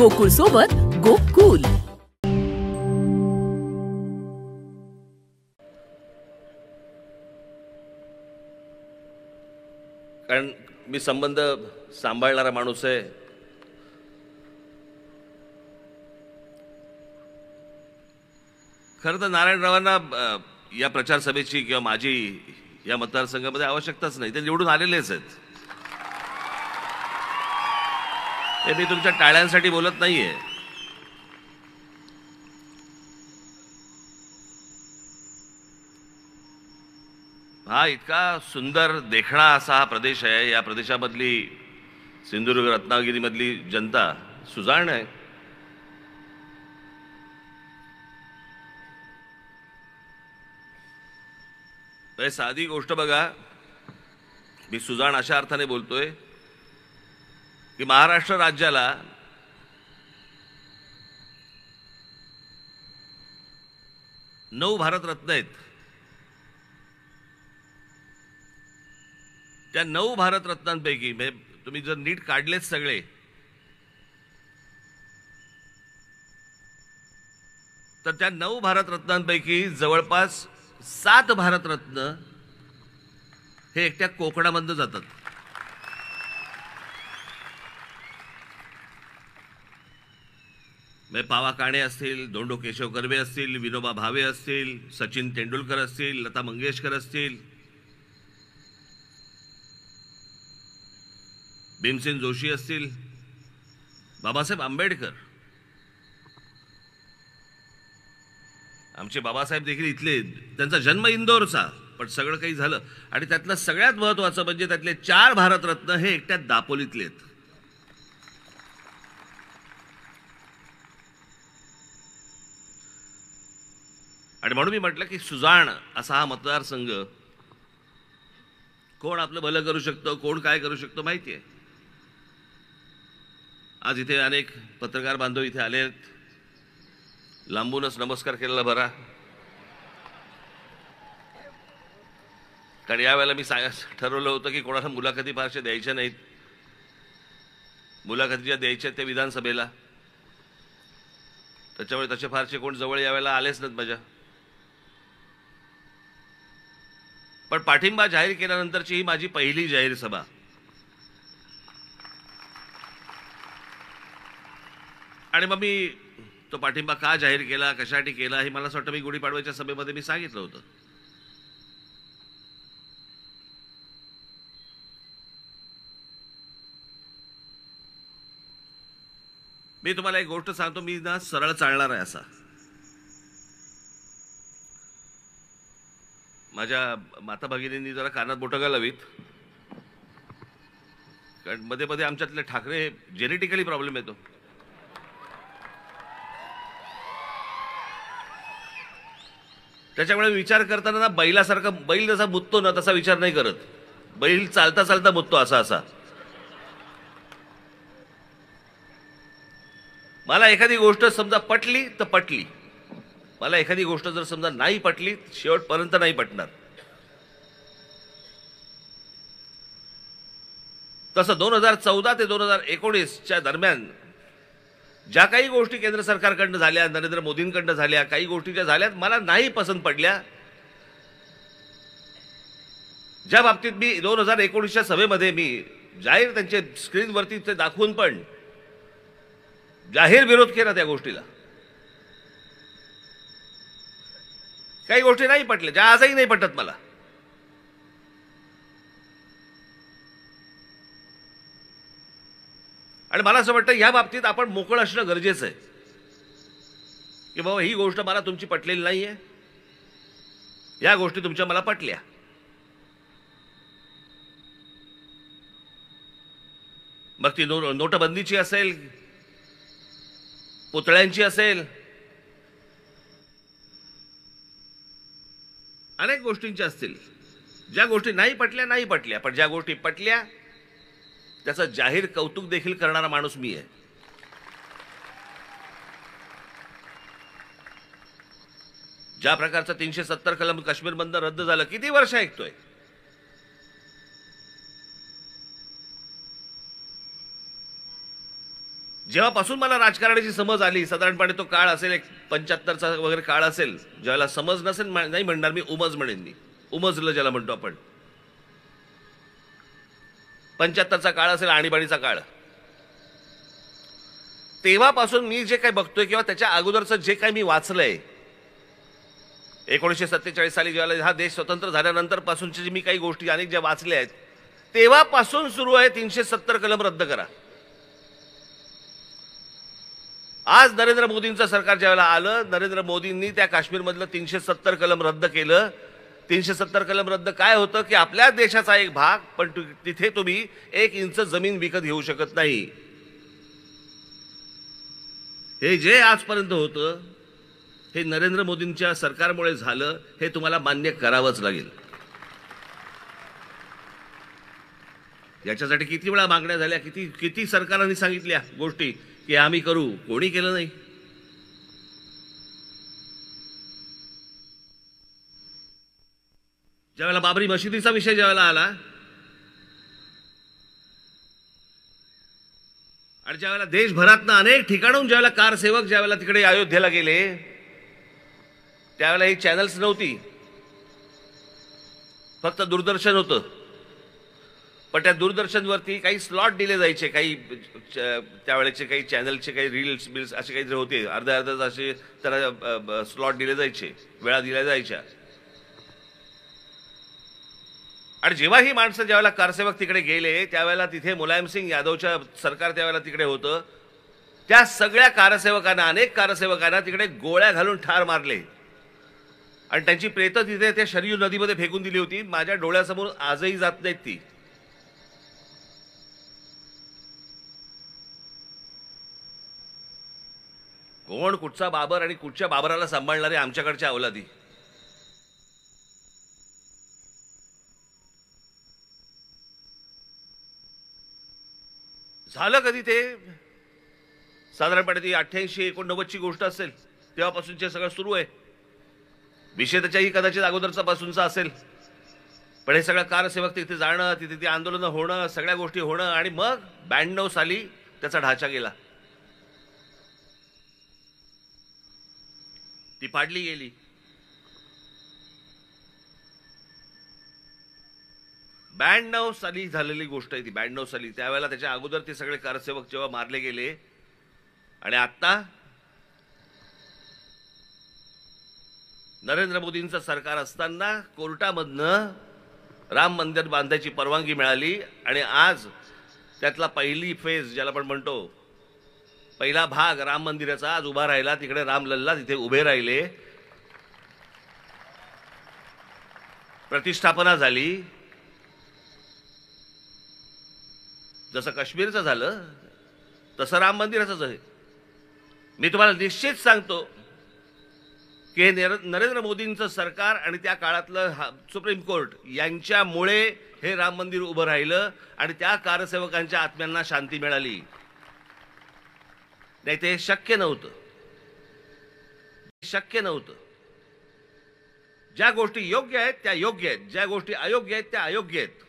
गोकुळ सोबत गोकुल. कारण मी संबंध सांभाळणारा माणूस आहे. खरं तर नारायणरावांना या प्रचार सभेची किंवा माझी या मतदारसंघामध्ये आवश्यकताच नाही. ते निवडून आलेलेच आहेत. ते मी तुमच्या टाळ्यांसाठी बोलत नाहीये. हा इतका सुंदर देखणा असा हा प्रदेश आहे. या प्रदेशामधली सिंधुदुर्ग रत्नागिरीमधली जनता सुजाण आहे. साधी गोष्ट बघा, मी सुजाण अशा अर्थाने बोलतोय की महाराष्ट्र राज्याला नऊ भारतरत्न आहेत. त्या 9 भारतरत्नांपैकी तुम्ही जर नीट काढलेत सगळे तर त्या 9 भारतरत्नांपैकी जवळपास 7 भारतरत्न हे एकट्या कोकणामधून जातात. पावा काणे असतील, धोंडो केशव कर्वे असतील, विनोबा भावे असतील, सचिन तेंडुलकर असतील, लता मंगेशकर असतील, भीमसेन जोशी असतील, बाबासाहेब आंबेडकर. आमचे बाबासाहेब देखील इथले. त्यांचा जन्म इंदोरचा, पण सगळं काही झालं. आणि त्यातलं सगळ्यात महत्त्वाचं म्हणजे त्यातले 4 भारतरत्न हे एकट्या दापोलीतले आहेत. आणि म्हणून मी म्हटलं की सुजाण असा हा मतदारसंघ, कोण आपलं भलं करू शकतो, कोण काय करू शकतो माहिती आहे. आज इथे अनेक पत्रकार बांधव इथे आले आहेत. लांबूनच नमस्कार केलेला बरा. कारण यावेळेला मी ठरवलं होतं की कोणाला मुलाखती फारशा द्यायच्या नाहीत. मुलाखती ज्या द्यायच्या त्या विधानसभेला, त्याच्यामुळे तसे फारसे कोण जवळ यावेळेला आलेच नाहीत माझ्या. पण पाठिंबा जाहीर केल्यानंतरची ही माझी पहिली जाहीर सभा. आणि मग मी तो पाठिंबा का जाहीर केला, कशासाठी केला, हे मला असं वाटतं मी गुढीपाडव्याच्या सभेमध्ये मी सांगितलं होतं. मी तुम्हाला एक गोष्ट सांगतो. मी ना सरळ चालणार आहे असा. माझ्या माता भगिनींनी जरा कानात बोटं घालावीत, कारण मध्ये मध्ये आमच्यातले ठाकरे जेनेटिकली प्रॉब्लेम येतो. त्याच्यामुळे विचार करताना ना बैलासारखा, बैल जसा मुततो ना तसा विचार नाही करत. बैल चालता चालता मुततो असा असा. मला एखादी गोष्ट समजा पटली तर पटली, मला एखादी गोष्ट जर समजा नाही पटली शेवटपर्यंत नाही पटणार. तसं 2014 ते 2019च्या दरम्यान ज्या काही गोष्टी केंद्र सरकारकडनं झाल्या, नरेंद्र मोदींकडनं झाल्या, काही गोष्टी ज्या झाल्यात मला नाही पसंत पडल्या. ज्या बाबतीत मी 2019च्या सभेमध्ये मी जाहीर त्यांचे स्क्रीनवरती ते दाखवून पण जाहीर विरोध केला त्या गोष्टीला. काही गोष्टी नाही पटल्या, ज्या आजही नाही पटत मला. आणि मला असं वाटतं या बाबतीत आपण मोकळं असणं गरजेचं आहे की बाबा ही गोष्ट मला तुमची पटलेली नाहीये, या गोष्टी तुमच्या मला पटल्या. मग ती नोटबंदीची असेल, पुतळ्यांची असेल, अनेक गोष्टींच्या असतील. ज्या गोष्टी नाही पटल्या नाही पटल्या, पण ज्या गोष्टी पटल्या त्याचं जाहीर कौतुक देखील करणारा माणूस मी आहे. ज्या प्रकारचा 370 कलम काश्मीर बंद रद्द झालं, किती वर्ष ऐकतोय. जेव्हापासून मला राजकारणाची समज आली, साधारणपणे तो काळ असेल एक 75चा वगैरे काळ असेल, ज्याला समज नसेल नाही म्हणणार मी, उमज म्हणेन मी, उमजलं ज्याला म्हणतो आपण, 75चा काळ असेल, आणीबाणीचा काळ. तेव्हापासून मी जे काही बघतोय किंवा त्याच्या अगोदरचं जे काही मी वाचलंय, 1947 साली ज्यावेळेला हा देश स्वतंत्र झाल्यानंतर पासूनच्या जी मी काही गोष्टी अनेक ज्या वाचल्या आहेत, तेव्हापासून सुरू आहे 370 कलम रद्द करा. आज नरेंद्र मोदींचं सरकार ज्यावेळेला आलं, नरेंद्र मोदींनी त्या काश्मीरमधलं 370 कलम रद्द केलं. 370 कलम रद्द काय होतं की आपल्या देशाचा एक भाग, पण तिथे तुम्ही 1 इंच जमीन विकत घेऊ शकत नाही. हे जे आजपर्यंत होतं हे नरेंद्र मोदींच्या सरकारमुळे झालं, हे तुम्हाला मान्य करावंच लागेल. याच्यासाठी किती वेळा मागण्या झाल्या, किती सरकारांनी सांगितल्या गोष्टी की आम्ही करू, कोणी केलं नाही. ज्यावेळेला बाबरी मशिदीचा विषय ज्यावेळेला आला आणि ज्यावेळेला देशभरातनं अनेक ठिकाणून ज्यावेळेला कारसेवक ज्यावेळेला तिकडे अयोध्येला गेले, त्यावेळेला ही चॅनल्स नव्हती, फक्त दूरदर्शन होतं. पण त्या दूरदर्शनवरती काही स्लॉट दिले जायचे, काही त्यावेळेचे काही चॅनलचे काही रील्स बिल्स असे काहीतरी होते, अर्ध्या तासाचे त्याला स्लॉट दिले जायचे, वेळा दिल्या जायच्या. आणि जेव्हा ही माणसं ज्यावेळेला कारसेवक तिकडे गेले, त्यावेळेला तिथे मुलायमसिंग यादवच्या सरकार त्यावेळेला तिकडे होतं. त्या सगळ्या कारसेवकांना, अनेक कारसेवकांना तिकडे गोळ्या घालून ठार मारले आणि त्यांची प्रेतं तिथे त्या शरयू नदीमध्ये फेकून दिली होती. माझ्या डोळ्यासमोर आजही जात नाहीत ती. कोण कुठचा बाबर आणि कुठच्या बाबराला सांभाळणारे आमच्याकडच्या अवलादी. झालं कधी ते? साधारणपणे ती 88-89ची गोष्ट असेल, तेव्हापासूनचे सगळं सुरू आहे. विषय त्याच्याही कदाचित अगोदरचा पासूनचा असेल, पण हे सगळं कारसेवक तिथे जाणं, तिथे ती आंदोलनं होणं, सगळ्या गोष्टी होणं, आणि मग 92 साली त्याचा ढाचा गेला, ती पाडली गेली. 92 साली झालेली गोष्ट आहे ती, 92 साली. त्यावेळेला त्याच्या अगोदर ते सगळे कारसेवक जेव्हा मारले गेले, आणि आता नरेंद्र मोदींचं सरकार असताना कोर्टामधनं राम मंदिर बांधायची परवानगी मिळाली, आणि आज त्यातला पहिली फेज ज्याला आपण म्हणतो, पहिला भाग राम मंदिराचा आज उभा राहिला. तिकडे रामलल्ला तिथे उभे राहिले, प्रतिष्ठापना झाली. जसं काश्मीरचं झालं तसं राम मंदिराचंच आहे. मी तुम्हाला निश्चित सांगतो की हे नरेंद्र मोदींचं सरकार आणि त्या काळातलं सुप्रीम कोर्ट यांच्यामुळे हे राम मंदिर उभं राहिलं आणि त्या कारसेवकांच्या आत्म्यांना शांती मिळाली. नाही ते शक्य नव्हतं, शक्य नव्हतं. ज्या गोष्टी योग्य आहेत त्या योग्य आहेत, ज्या गोष्टी अयोग्य आहेत त्या अयोग्य आहेत.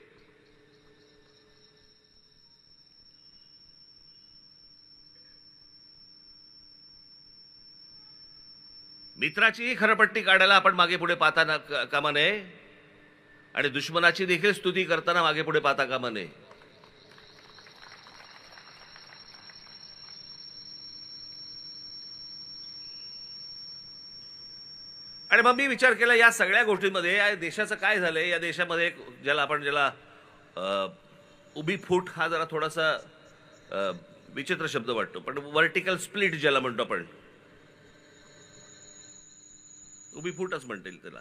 मित्राचीही खरपट्टी काढायला आपण मागे पुढे पाहता कामा नये, आणि दुश्मनाची देखील स्तुती करताना मागे पुढे पाहता कामा नये. आणि मग मी विचार केला या सगळ्या गोष्टींमध्ये या देशाचं काय झालंय. या देशामध्ये ज्याला उभी फूट हा जरा थोडासा विचित्र शब्द वाटतो, पण व्हर्टिकल स्प्लिट ज्याला म्हणतो आपण, उभी फूटच म्हणता येईल त्याला.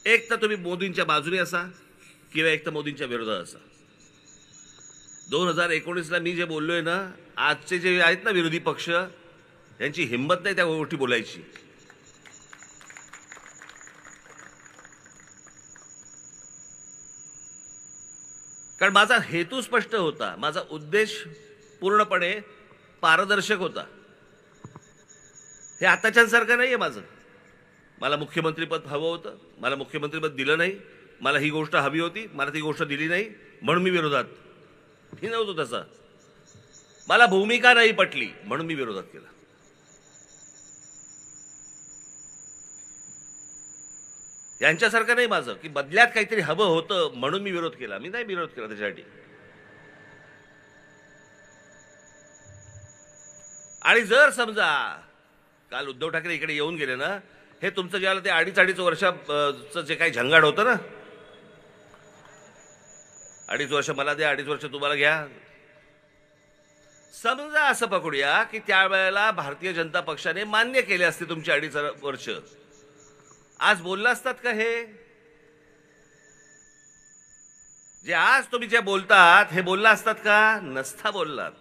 एक तर तुम्ही मोदींच्या बाजूने असा किंवा एक तर मोदींच्या विरोधात असा. 2019ला मी जे बोललोय ना, आजचे जे आहेत ना विरोधी पक्ष, यांची हिंमत नाही त्या गोष्टी बोलायची. कारण माझा हेतू स्पष्ट होता, माझा उद्देश पूर्णपणे पारदर्शक होता. हे आताच्यांसारखं नाहीये माझं. मला मुख्यमंत्रीपद हवं होतं, मला मुख्यमंत्रीपद दिलं नाही. मला ही गोष्ट हवी होती, मला ती गोष्ट दिली नाही, म्हणून मी विरोधात. ही नव्हतो तसा. मला भूमिका नाही पटली म्हणून मी विरोधात केला. यांच्यासारखं नाही माझं की बदल्यात काहीतरी हवं होतं म्हणून मी विरोध केला. मी नाही विरोध केला त्याच्यासाठी. आणि जर समजा काल उद्धव ठाकरे इकडे येऊन गेले ना, हे तुमचं ज्याला ते 2.5 वर्षाचं जे काही झंगाड होतं ना, 2.5 वर्ष मला द्या, 2.5 वर्ष तुम्हाला घ्या. समजा असं पकडूया की त्यावेळेला भारतीय जनता पक्षाने मान्य केले असते तुमची 2.5 वर्ष, आज बोलला असतात का? हे जे आज तुम्ही जे बोलतात हे बोलला असतात का? नसता बोललात.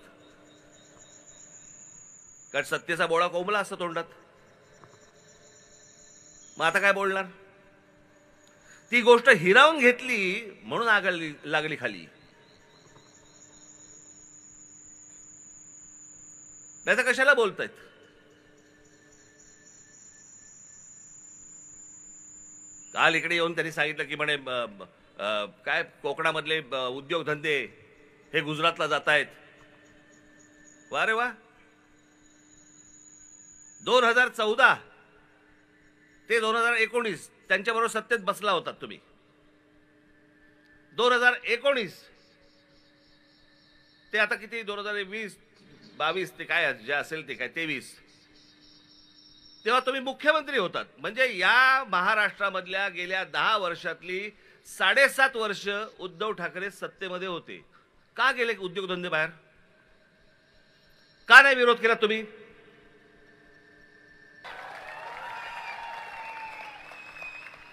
कारण सत्तेचा बोळा कोंबला असतो तोंडात. मग आता काय बोलणार? ती गोष्ट हिरावून घेतली म्हणून आग लागली खाली. नाही तर कशाला बोलतायत? काल इकडे येऊन त्यांनी सांगितलं की म्हणे काय कोकणामधले उद्योगधंदे हे गुजरातला जात आहेत. वा रे वा. 2014 ते 2019 त्यांच्याबरोबर सत्तेत बसला होतात तुम्ही. 2019 ते आता किती 2020-22 ते काय जे असेल ते काय 23, तेव्हा तुम्ही मुख्यमंत्री होतात. म्हणजे या महाराष्ट्रामधल्या गेल्या 10 वर्षातली 7.5 वर्ष उद्धव ठाकरे सत्तेमध्ये होते. का गेले उद्योगधंदे बाहेर? का नाही विरोध केला तुम्ही?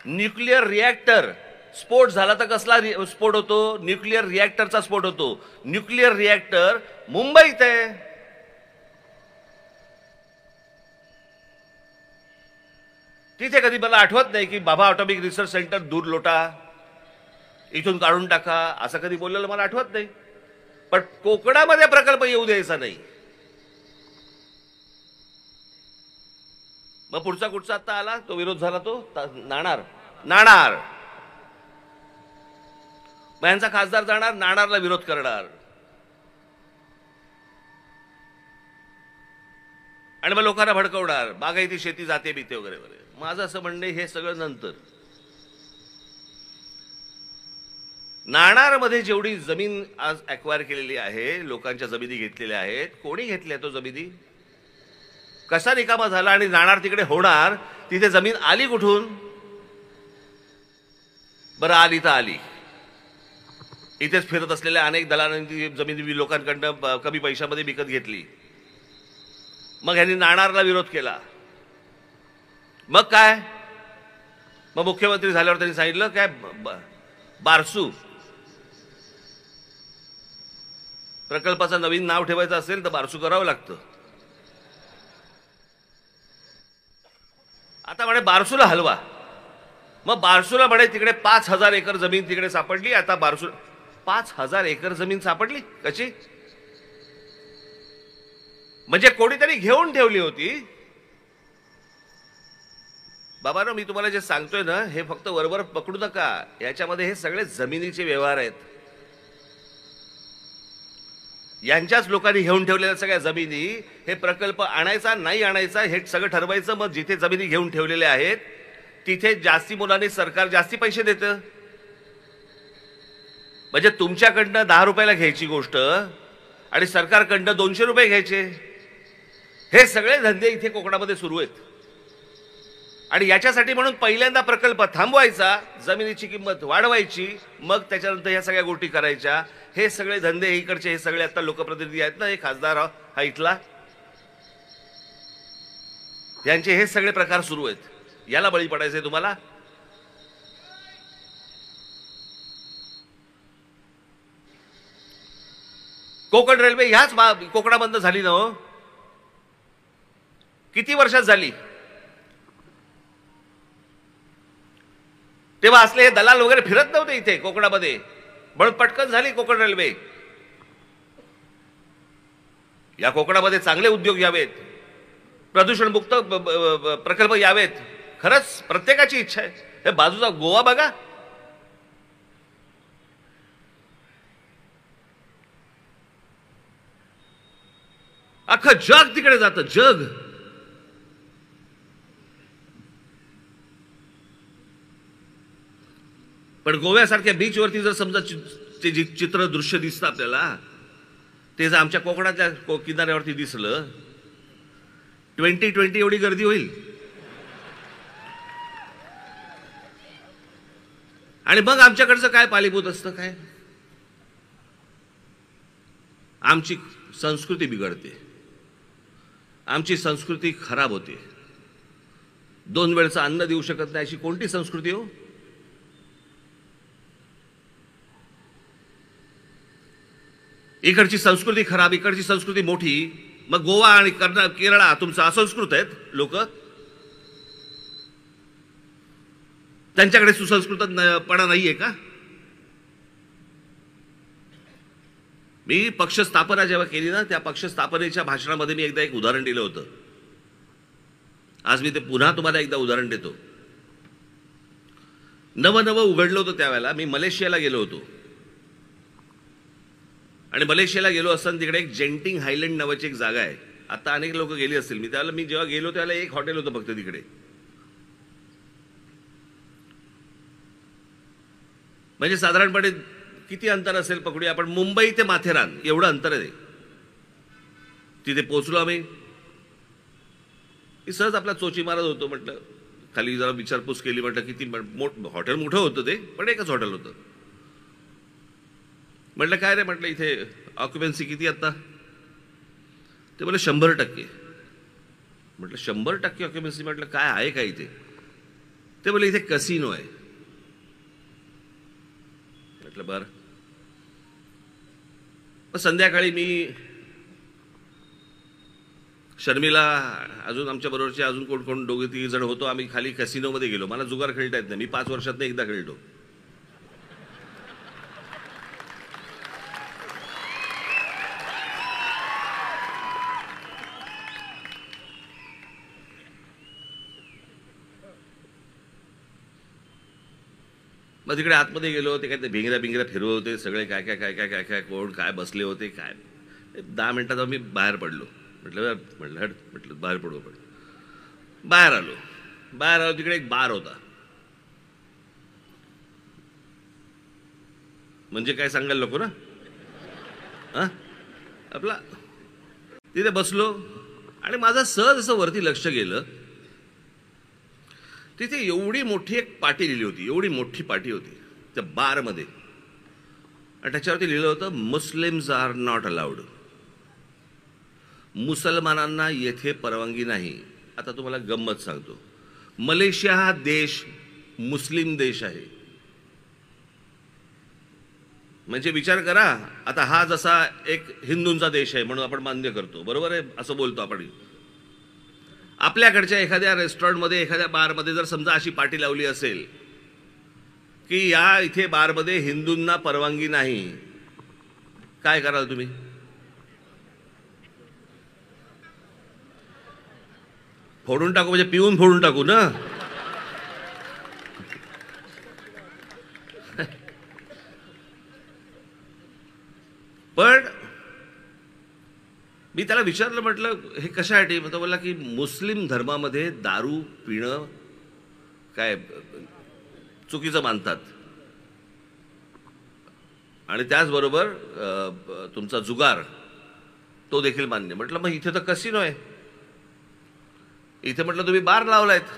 न्यूक्लिअर रिॲक्टर स्फोट झाला तर कसला स्फोट होतो? न्यूक्लिअर रिॲक्टरचा स्फोट होतो. न्यूक्लिअर रिॲक्टर मुंबईत आहे. तिथे कधी मला आठवत नाही की बाबा ऑटॉमिक रिसर्च सेंटर दूर लोटा, इथून काढून टाका, असं कधी बोललेलं मला आठवत नाही. पण कोकणामध्ये प्रकल्प येऊ द्यायचा नाही. मग पुढचा कुठचा आता आला तो विरोध झाला, तो नाणार. मग यांचा खासदार जाणार नाणारला विरोध करणार आणि मग लोकांना भडकवणार, बागायती शेती जाते बिते वगैरे वगैरे. माझं असं म्हणणे हे सगळं नंतर. नाणारमध्ये जेवढी जमीन आज ॲक्वायर केलेली आहे, लोकांच्या जमिनी घेतलेल्या आहेत, कोणी घेतल्या तो जमिनी? कसा रिकामा झाला? आणि नाणार तिकडे होणार, तिथे जमीन आली कुठून? बरं आली तर आली. इथेच फिरत असलेल्या अनेक दलालांनी जमीन लोकांकडनं कमी पैशामध्ये विकत घेतली. मग ह्यांनी नाणारला विरोध केला. मग काय? मग मुख्यमंत्री झाल्यावर त्यांनी सांगितलं काय, बारसू प्रकल्पाचं नवीन नाव ठेवायचं असेल तर बारसू करावं लागतं. आता म्हणे बारसूला हलवा. मग बारसूला म्हणे तिकडे 5,000 एकर जमीन तिकडे सापडली. आता बारसू 5,000 एकर जमीन सापडली कशी? म्हणजे कोणीतरी घेऊन ठेवली होती. बाबांनो, मी तुम्हाला जे सांगतोय ना, हे फक्त वरवर पकडू नका. याच्यामध्ये हे सगळे जमिनीचे व्यवहार आहेत. यांच्याच लोकांनी घेऊन ठेवलेल्या सगळ्या जमिनी, हे प्रकल्प आणायचा नाही आणायचा हे सगळं ठरवायचं. मग जिथे जमिनी घेऊन ठेवलेल्या आहेत तिथे जास्ती मुलांनी सरकार जास्ती पैसे देतं. म्हणजे तुमच्याकडनं 10 रुपयाला घ्यायची गोष्ट आणि सरकारकडनं 200 रुपये घ्यायचे. हे सगळे धंदे इथे कोकणामध्ये सुरू आहेत. आणि याच्यासाठी म्हणून पहिल्यांदा प्रकल्प थांबवायचा, जमिनीची किंमत वाढवायची, मग त्याच्यानंतर ह्या सगळ्या गोष्टी करायच्या. हे सगळे धंदे इकडचे, हे सगळे आता लोकप्रतिनिधी आहेत ना, हे खासदार हा इथला, यांचे हे सगळे प्रकार सुरू आहेत. याला बळी पडायचंय तुम्हाला? कोकण रेल्वे ह्याच कोकणाबंद झाली ना हो? किती वर्षात झाली? तेव्हा असले हे दलाल वगैरे फिरत नव्हते इथे कोकणामध्ये, म्हणून पटकन झाली कोकण रेल्वे. या कोकणामध्ये चांगले उद्योग यावेत, प्रदूषणमुक्त प्रकल्प यावेत. खरंच प्रत्येकाची इच्छा आहे. हे बाजूचा गोवा बघा, अख्खं जग तिकडे जातं, जग. पण गोव्यासारख्या बीचवरती जर समजा ते चित्र दृश्य दिसतं आपल्याला, ते जर आमच्या कोकणाच्या किनाऱ्यावरती दिसलं, 2020 एवढी गर्दी होईल. आणि मग आमच्याकडचं काय पालीभूत असतं, काय आमची संस्कृती बिघडते, आमची संस्कृती खराब होते. 2 वेळचं अन्न देऊ शकत नाही अशी कोणती संस्कृती हो? इकडची संस्कृती खराब, इकडची संस्कृती मोठी. मग गोवा आणि केरळा तुमचं असंस्कृत आहेत लोक, त्यांच्याकडे सुसंस्कृतपणा नाहीये का? मी पक्ष स्थापना जेव्हा केली ना, त्या पक्ष स्थापनेच्या भाषणामध्ये मी एकदा एक उदाहरण दिलं होतं. आज मी ते पुन्हा तुम्हाला एकदा उदाहरण देतो. नवं उघडलं होतं त्यावेळेला. मी मलेशियाला गेलो होतो आणि मलेशियाला गेलो असताना तिकडे एक जेंटिंग हायलँड नावाची एक जागा आहे. आता अनेक लोक गेली असतील. मी जेव्हा गेलो त्यावेळेला एक हॉटेल होतं फक्त तिकडे. म्हणजे साधारणपणे किती अंतर असेल पकडूया आपण, मुंबई ते माथेरान एवढं अंतर आहे. तिथे पोहोचलो आम्ही. सहज आपला चोची मारत होतो. म्हटलं खाली जरा विचारपूस केली. म्हटलं किती हॉटेल मोठं होतं ते, पण एकच हॉटेल होतं. म्हटलं काय रे, म्हटलं इथे ऑक्युपन्सी किती आता? ते बोले 100%. म्हटलं 100% ऑक्युपन्सी? म्हटलं काय आहे का इथे? ते बोले इथे कसिनो आहे. म्हटलं बरं. मग संध्याकाळी मी शर्मिला, अजून आमच्या बरोबरचे अजून कोण कोण 2-3 जण होतो. आम्ही खाली कसिनोमध्ये गेलो. मला जुगार खेळता येत नाही. मी 5 वर्षात एकदा खेळतो. मग तिकडे आतमध्ये गेलो. ते काय ते भिंगऱ्या फिरवत होते सगळे. काय काय काय काय काय काय कोण काय बसले होते काय. 10 मिनिटात मी बाहेर पडलो. म्हटलं बाहेर पडू आपण. बाहेर आलो. तिकडे एक बार होता. म्हणजे काय सांगायला नको ना. आपला तिथे बसलो आणि माझं सहज असं वरती लक्ष गेलं. तिथे एवढी मोठी एक पाटी लिहिली होती. एवढी मोठी पाटी होती त्या बारमध्ये. आणि त्याच्यावरती लिहिलं होतं, मुस्लिम्स आर नॉट अलाउड. मुसलमानांना येथे परवानगी नाही. आता तुम्हाला गंमत सांगतो. मलेशिया हा देश मुस्लिम देश आहे. म्हणजे विचार करा. आता हा जसा एक हिंदूंचा देश आहे म्हणून आपण मान्य करतो, बरोबर आहे, असं बोलतो आपण. आपल्याकडच्या एखाद्या रेस्टॉरंटमध्ये, एखाद्या बारमध्ये जर समजा अशी पाटी लावली असेल की या इथे बारमध्ये हिंदूंना परवानगी नाही, काय कराल तुम्ही? फोडून टाकू, म्हणजे पिऊन फोडून टाकू ना. पण मी त्याला विचारलं, म्हटलं हे कशासाठी? तो बोलला की मुस्लिम धर्मामध्ये दारू पिणं काय चुकीचं मानतात आणि त्याचबरोबर तुमचा जुगार तो देखील मान्य. म्हटलं मग इथे तर कसिनो आहे. इथे म्हटलं तुम्ही बार लावलायत.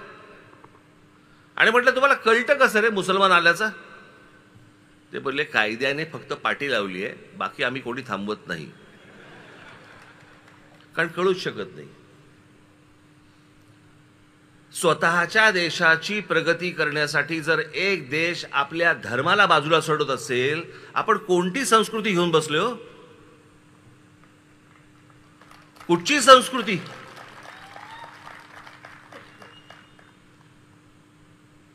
आणि म्हटलं तुम्हाला कळतं कसं रे मुसलमान आल्याचा? ते बोलले कायद्याने फक्त पाटी लावली आहे, बाकी आम्ही कोणी थांबवत नाही. कारण कळूच शकत नाही. स्वतःच्या देशाची प्रगती करण्यासाठी जर एक देश आपल्या धर्माला बाजूला सोडत असेल, आपण कोणती संस्कृती घेऊन बसलो हो? कुठची संस्कृती?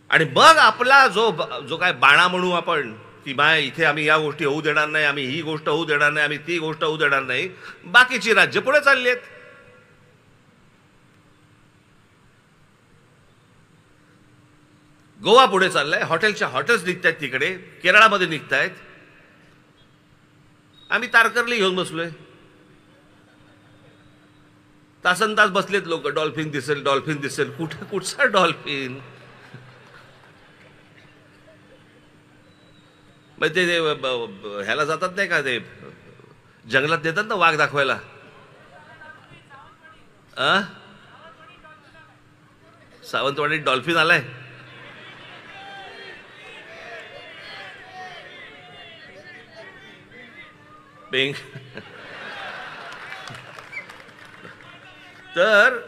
आणि मग आपला जो काय बाणा म्हणू आपण की बाय इथे आम्ही या गोष्टी होऊ देणार नाही, आम्ही ही गोष्ट होऊ देणार नाही, आम्ही ती गोष्ट होऊ देणार नाही. बाकीची राज्य पुढे चालली आहेत. गोवा पुढे चाललाय. हॉटेल्स निघतायत तिकडे. केरळामध्ये निघतायत. आम्ही तारकर्ली घेऊन बसलोय. तासन तास बसलेत लोक, डॉल्फिन दिसेल डॉल्फिन दिसेल. कुठचा डॉल्फिन? मग ते ह्याला जातात नाही का, ते जंगलात नेतात ना वाघ दाखवायला. सावंतवाडीत डॉल्फिन आलाय. पिंक. तर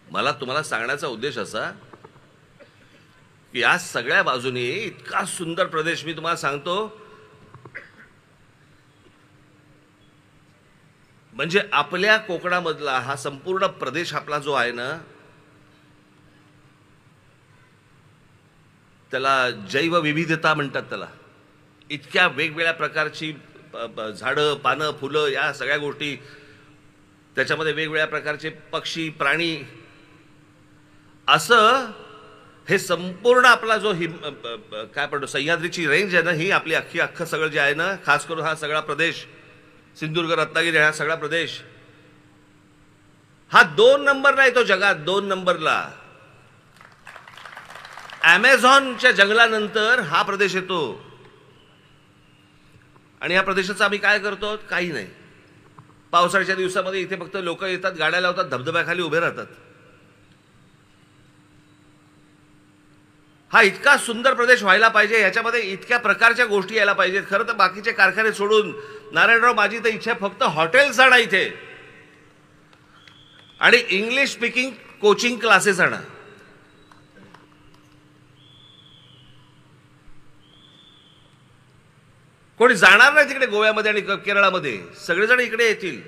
मला तुम्हाला सांगण्याचा उद्देश असा की या सगळ्या बाजूने इतका सुंदर प्रदेश मी तुम्हाला सांगतो. म्हणजे आपल्या कोकणामधला हा संपूर्ण प्रदेश आपला जो आहे ना, त्याला जैवविविधता म्हणतात त्याला. इतक्या वेगवेगळ्या प्रकारची झाडं, पानं, फुलं, या सगळ्या गोष्टी, त्याच्यामध्ये वेगवेगळ्या प्रकारचे पक्षी, प्राणी, असं हे संपूर्ण आपला जो काय म्हणतो सह्याद्रीची रेंज आहे ना, ही आपली अख्खं सगळं जे आहे ना, खास करून हा सगळा प्रदेश, सिंधुदुर्ग, रत्नागिरी, हा सगळा प्रदेश, हा 2 नंबरला येतो जगात. 2 नंबरला. अमेझॉनच्या जंगलानंतर हा प्रदेश येतो. आणि या प्रदेशाचं आम्ही काय करतो? काही नाही. पावसाळ्याच्या दिवसामध्ये इथे फक्त लोक येतात, गाड्या लावतात, धबधब्याखाली उभे राहतात. हा इतका सुंदर प्रदेश व्हायला पाहिजे, याच्यामध्ये इतक्या प्रकारच्या गोष्टी यायला पाहिजेत. खरं तर बाकीचे कारखाने सोडून, नारायणराव, माझी तर इच्छा फक्त हॉटेल्स आणा इथे आणि इंग्लिश स्पीकिंग कोचिंग क्लासेस आणा. कोणी जाणार नाही तिकडे गोव्यामध्ये आणि केरळामध्ये, सगळेजण इकडे येतील.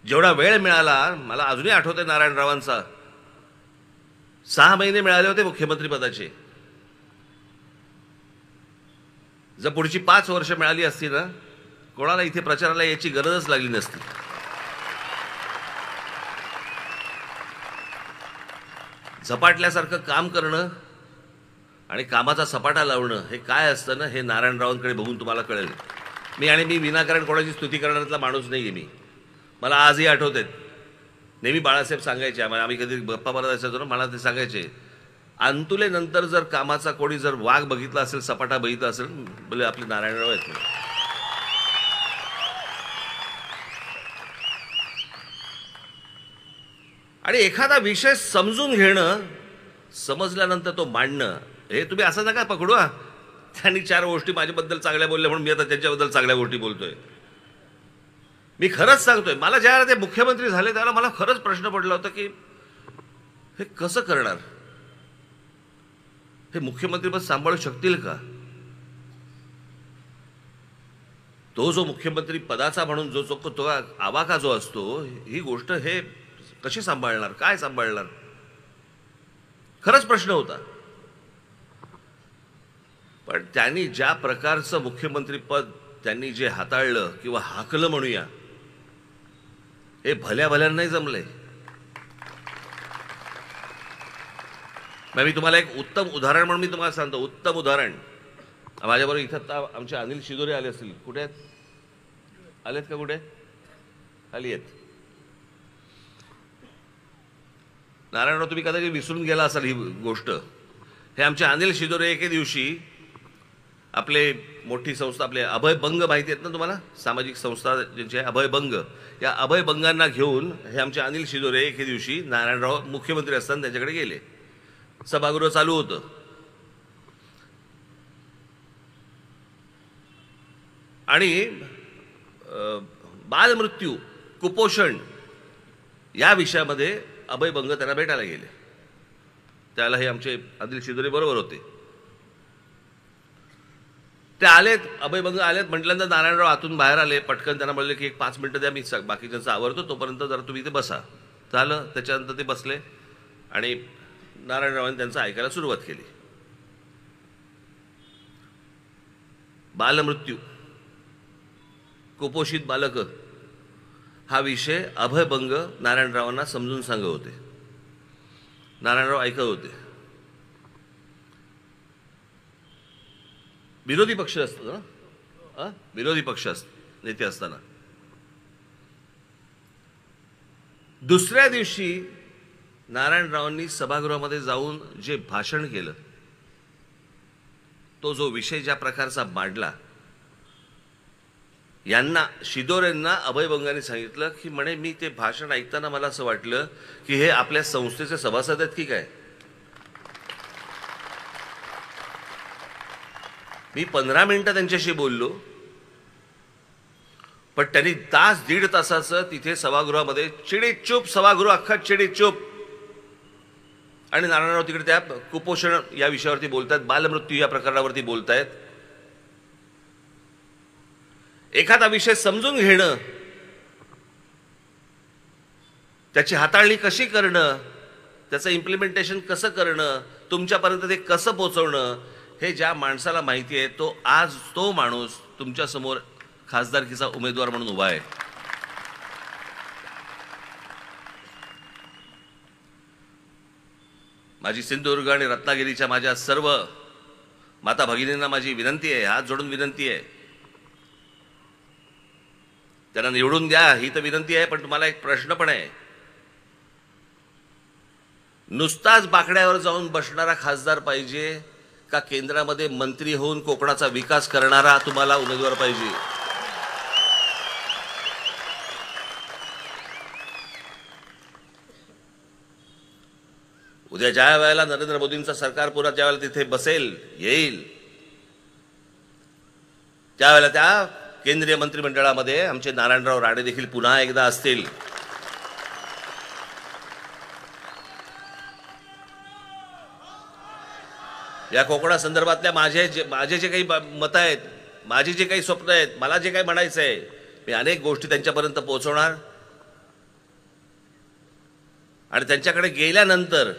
जेवढा वेळ मिळाला, मला अजूनही आठवतंय नारायणरावांचा, 6 महिने मिळाले होते मुख्यमंत्री पदाचे. जर पुढची 5 वर्ष मिळाली असती ना, कोणाला इथे प्रचाराला याची गरजच लागली नसती. झपाटल्यासारखं काम करणं आणि कामाचा सपाटा लावणं हे काय असतं ना, हे नारायणरावांकडे बघून तुम्हाला कळेल. मी विनाकारण कोणाची स्तुती करण्यातला माणूस नाहीये मी. मला आजही आठवते, नेहमी बाळासाहेब सांगायचे, आम्ही कधी गप्पा मारत असायचो ना, मला ते सांगायचे, अंतुलेनंतर जर कामाचा कोणी जर वाघ बघितला असेल, सपाटा बघितला असेल, बोले आपले नारायणराव आहेत. आणि एखादा विषय समजून घेणं, समजल्यानंतर तो मांडणं, हे तुम्ही असं नका पकडू. त्यांनी 4 गोष्टी माझ्याबद्दल चांगल्या बोलल्या म्हणून मी आता त्यांच्याबद्दल चांगल्या गोष्टी बोलतोय. मी खरंच सांगतोय, मला ज्यावेळेला ते मुख्यमंत्री झाले त्यावेळेला मला खरंच प्रश्न पडला होता की हे कसं करणार, हे मुख्यमंत्रीपद सांभाळू शकतील का. तो जो मुख्यमंत्री पदाचा म्हणून तो आवाका जो असतो, ही गोष्ट हे कशी सांभाळणार, काय सांभाळणार, खरंच प्रश्न होता. पण त्यांनी ज्या प्रकारचं मुख्यमंत्रीपद त्यांनी जे हाताळलं किंवा हाकलं म्हणूया, हे भल्या नाही जमलंय. मी तुम्हाला एक उत्तम उदाहरण म्हणून मी तुम्हाला सांगतो. उत्तम उदाहरण, माझ्याबरोबर इथं आमचे अनिल शिदोरे आले असतील. कुठे आहेत? आलेत का? कुठे आली आहेत? नारायणराव, तुम्ही कदाचित विसरून गेला असाल ही गोष्ट. हे आमचे अनिल शिदोरे एके दिवशी आपले मोठी संस्था, आपले अभयभंग माहिती आहेत ना तुम्हाला, सामाजिक संस्था ज्यांची आहे अभयभंग, या अभयभंगांना घेऊन हे आमचे अनिल शिदोरे एके दिवशी नारायणराव मुख्यमंत्री असताना त्यांच्याकडे गेले. सभागृह चालू होतं आणि बालमृत्यू, कुपोषण या विषयामध्ये अभयभंग त्यांना भेटायला गेले. त्याला हे आमचे अनिल शिदोरे बरोबर होते. ते आलेत, अभयभंग आलेत म्हटल्यानंतर नारायणराव आतून बाहेर आले. पटकन त्यांना म्हणले की 1-5 मिनिटं द्या, मी बाकीच्यांचं आवरतो, तोपर्यंत जरा तुम्ही इथे बसा. झालं. त्याच्यानंतर ते बसले आणि नारायणरावांनी त्यांचं ऐकायला सुरुवात केली. बालमृत्यू, कुपोषित बालक हा विषय अभयभंग नारायणरावांना समजून सांगत होते. नारायणराव ऐकत होते. विरोधी पक्ष असतो ना, विरोधी पक्ष नेते असताना दुसऱ्या दिवशी नारायणरावांनी सभागृहामध्ये जाऊन जे भाषण केलं, तो जो विषय ज्या प्रकारचा मांडला, यांना शिदोरेंना अभय बंगाने सांगितलं की म्हणे मी ते भाषण ऐकताना मला असं वाटलं की हे आपल्या संस्थेचे सभासद आहेत की काय. मी 15 मिनिटं त्यांच्याशी बोललो, पण त्यांनी तास दीड तासाचं तिथे सभागृहामध्ये चिडीचूप, सभागृह अख्खा चिडीचूप. आणि नारायणराव तिकडे त्या कुपोषण या विषयावरती बोलतायत, बालमृत्यू या प्रकरणावरती बोलतायत. एखादा विषय समजून घेणं, त्याची हाताळणी कशी करणं, त्याचं इम्प्लिमेंटेशन कसं करणं, तुमच्यापर्यंत ते कसं पोहोचवणं, हे ज्या माणसाला माहिती आहे, तो आज तो माणूस तुमच्या समोर खासदारकीचा उमेदवार म्हणून उभा आहे. माझी सिंधुदुर्ग आणि रत्नागिरीच्या माझ्या सर्व माता भगिनींना माझी विनंती आहे, हात जोडून विनंती आहे, त्यांना निवडून द्या ही तर विनंती आहे. पण तुम्हाला एक प्रश्न पण आहे, नुसताच बाकड्यावर जाऊन बसणारा खासदार पाहिजे का केंद्रामध्ये मंत्री होऊन कोकणाचा विकास करणारा तुम्हाला उमेदवार पाहिजे. उद्या ज्या वेळेला नरेंद्र मोदींचं सरकार पुन्हा ज्या वेळेला तिथे बसेल, येईल, त्यावेळेला त्या केंद्रीय मंत्रिमंडळामध्ये आमचे नारायणराव राणे देखील पुन्हा एकदा असतील. या कोकणा संदर्भातल्या माझे जे काही मत आहेत, माझी जे काही स्वप्न आहेत, मला जे काही म्हणायचं आहे, मी अनेक गोष्टी त्यांच्यापर्यंत पोहोचवणार. आणि त्यांच्याकडे गेल्यानंतर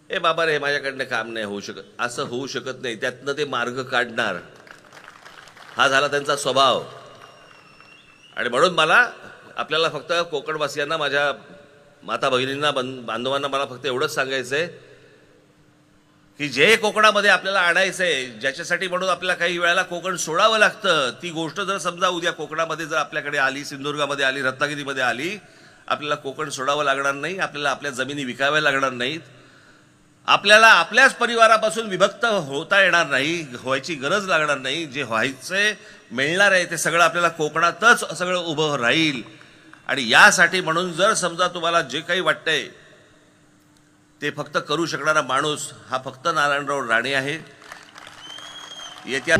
ए बाबा रे माझ्याकडनं काम नाही होऊ शकत, असं होऊ शकत नाही, त्यातनं ते मार्ग काढणार. हा झाला त्यांचा स्वभाव. आणि म्हणून मला आपल्याला फक्त कोकणवासियांना, माझ्या माता भगिनींना, बांधवांना मला फक्त एवढंच सांगायचं आहे की जे कोकणामध्ये आपल्याला आणायचं आहे, ज्याच्यासाठी म्हणून आपल्याला काही वेळेला कोकण सोडावं लागतं, ती गोष्ट जर समजा उद्या कोकणामध्ये जर आपल्याकडे आली, सिंधुदुर्गामध्ये आली, रत्नागिरीमध्ये आली, आपल्याला कोकण सोडावं लागणार नाही, आपल्याला आपल्या जमिनी विकाव्या लागणार नाहीत, आपल्याला आपल्याच परिवारापासून विभक्त होता येणार नाही, व्हायची गरज लागणार नाही. जे व्हायचंय, मिळणार आहे, ते सगळं आपल्याला कोकणातच सगळं उभं राहील. आणि यासाठी म्हणून जर समजा तुम्हाला जे काही वाटतंय ते फक्त करू शकणारा माणूस हा फक्त नारायणराव राणे आहे. येत्या